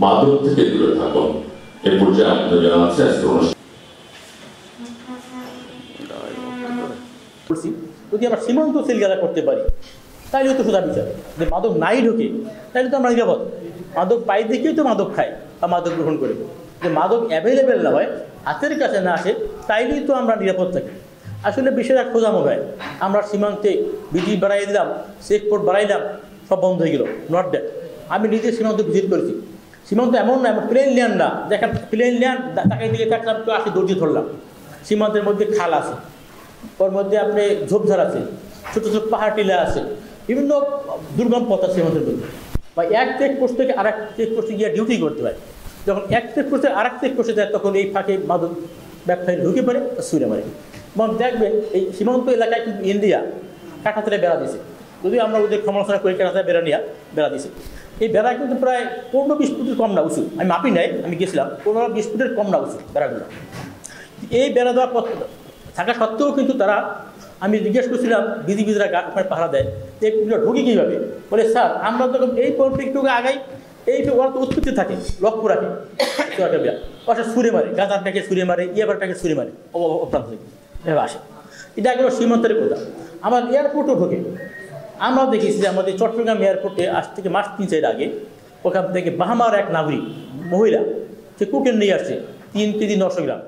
মাদক থেকে দূরে থাকুন। এ পর্যায়ে আপনাদের জানাচ্ছি আজকে যদি আমরা সীমান্ত সিল গালা করতে পারি তাহলে তো সোজা বিচার, যে মাদক নাই ঢোকে তাহলে তো আমরা নিরাপদ। মাদক পাই দেখেই তো মাদক খাই বা মাদক গ্রহণ করে, যে মাদক অ্যাভেলেবেল না হয়, হাতের কাছে না আসে, তাইলেই তো আমরা নিরাপদ থাকি। আসলে বিষয়টা খোঁজা মোড়ায়, আমরা সীমান্তে বিধি বাড়াই দিলাম, চেকপোস্ট বাড়াইলাম, সব বন্ধ হয়ে গেল। Not that. আমি নিজে সীমান্ত ভিজিট করেছি। সীমান্ত এমন না প্লেন ল্যান্ড না, দেখেন প্লেন ল্যান্ড তাকে দিকে থাকলাম, কেউ আসে দর্জি ধরলাম। সীমান্তের মধ্যে খাল আছে, ওর মধ্যে আপনি ঝোপঝাড় আছে, ছোটো ছোটো পাহাড় টিলা আছে, বিভিন্ন দুর্গম পথ আছে সীমান্তের মধ্যে। বা এক চেকপোস্ট থেকে আরেক চেকপোস্টে গিয়ে ডিউটি করতে হয়। যখন এক চেকপোস্টে আরেক চেকপোস্টে যায় তখন এই ফাঁকে মাদক ব্যবসায়ী ঢুকে পড়ে সুরে মারে। এবং দেখবেন এই সীমান্ত এলাকায় কিন্তু ইন্ডিয়া কাঁটাতারে বেড়া দিয়েছে। যদিও আমরা ওদের সমালোচনা করে কাঁটাতারে বেড়া দিয়েছে। এই বেড়া কিন্তু প্রায় 15-20 ফুটের কম না উঁচু। আমি মাপি নাই, আমি গেছিলাম, 15-20 ফুটের কম না উঁচু বেড়াগুলো। এই বেড়া দেওয়ার পর থাকা সত্ত্বেও কিন্তু তারা, আমি জিজ্ঞেস করছিলাম বিজিবিরা ওখানে পাহারা দেয়, এগুলো ঢুকে কীভাবে? বলে স্যার আমরা তো এই একটু আগাই, এই ওরা তো উৎপত্তি থাকে, লক্ষ্য রাখে, ওরা ছুঁড়ে মারে, গাঁজারটাকে ছুঁড়ে মারে, ইয়াবারটাকে ছুঁড়ে মারে, অপ্রান্ত থেকে এভাবে আসে। এটা এগুলো সীমান্তের কথা। আমার এয়ারপোর্টও ঢোকে। আমরাও দেখেছি যে আমাদের চট্টগ্রাম এয়ারপোর্টে আজ থেকে মাস 3-4 আগে ওখান থেকে বাহামার এক নাগরিক মহিলা, সে কুকেন নিয়ে আসছে 3 কেজি 900 গ্রাম।